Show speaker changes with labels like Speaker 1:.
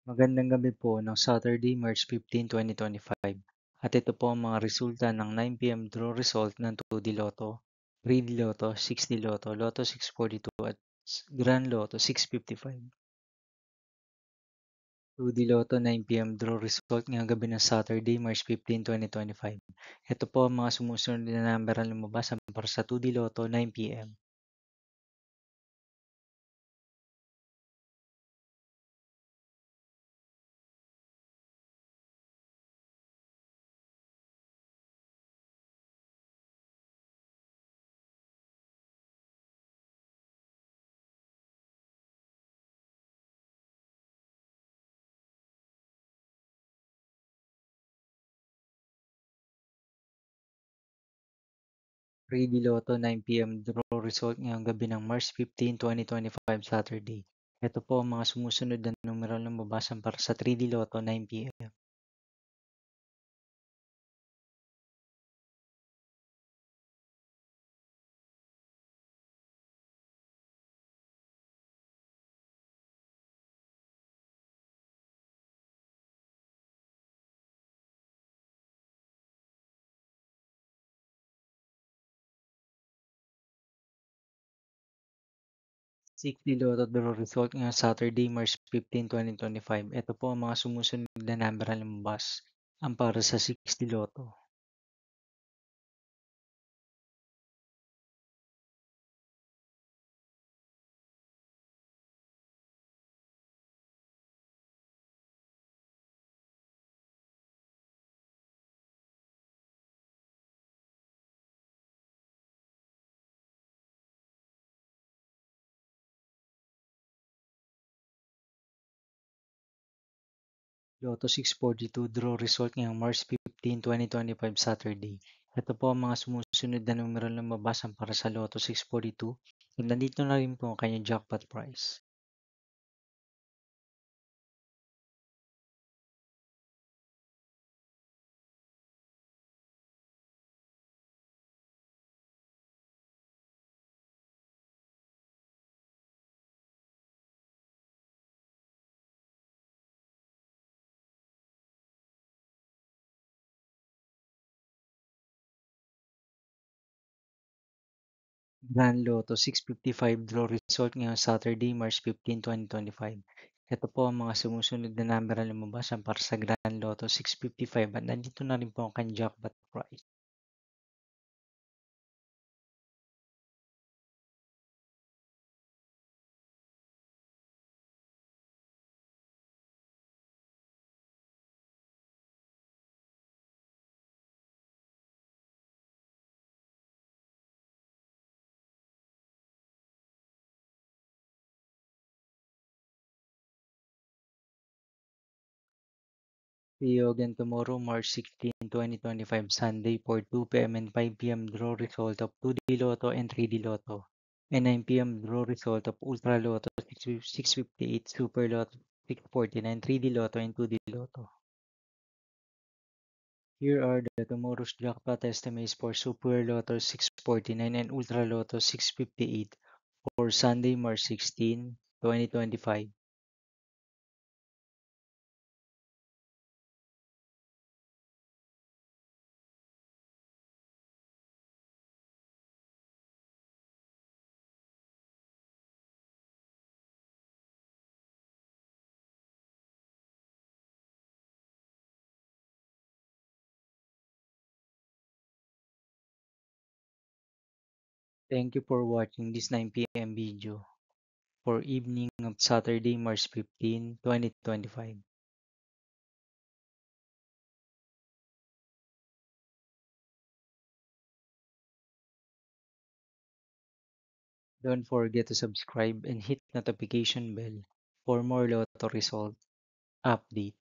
Speaker 1: Magandang gabi po ng Saturday, March 15, 2025. At ito po ang mga resulta ng 9 PM draw result ng 2D Lotto, 3D Lotto, 6D Lotto, Lotto 642 at Grand Lotto 655. 2D Lotto 9 PM draw result ngayong gabi ng Saturday, March 15, 2025. Ito po ang mga sumusunod na number ang lumabas para sa 2D Lotto 9 PM. 3D Lotto 9 PM draw result ngayong gabi ng March 15, 2025 Saturday. Ito po ang mga sumusunod na numero na mababasan para sa 3D Lotto 9 PM. Weekly Lotto draw result ngayong Saturday, March 15, 2025. Ito po ang mga sumusunod na number na lumabas. Ang para sa 60 Lotto. Lotto 642 draw result ngayong March 15, 2025 Saturday. Ito po ang mga sumusunod na numero na lumabas ang para sa Lotto 642. At nandito na rin po ang kanyang jackpot price. Grand Lotto 655 draw result ngayong Saturday, March 15, 2025. Ito po ang mga sumusunod na number na lumabas ang para sa Grand Lotto 655 at nandito na rin po ang kanyang jackpot price. See you again tomorrow, March 16, 2025, Sunday for 2 PM and 5 PM draw result of 2D Lotto and 3D Lotto. And 9 PM draw result of Ultra Lotto 658, Super Lotto 649, 3D Lotto and 2D Lotto. Here are the tomorrow's jackpot estimates for Super Lotto 649 and Ultra Lotto 658 for Sunday, March 16, 2025. Thank you for watching this 9 PM video for evening of Saturday, March 15, 2025. Don't forget to subscribe and hit notification bell for more Lotto result update.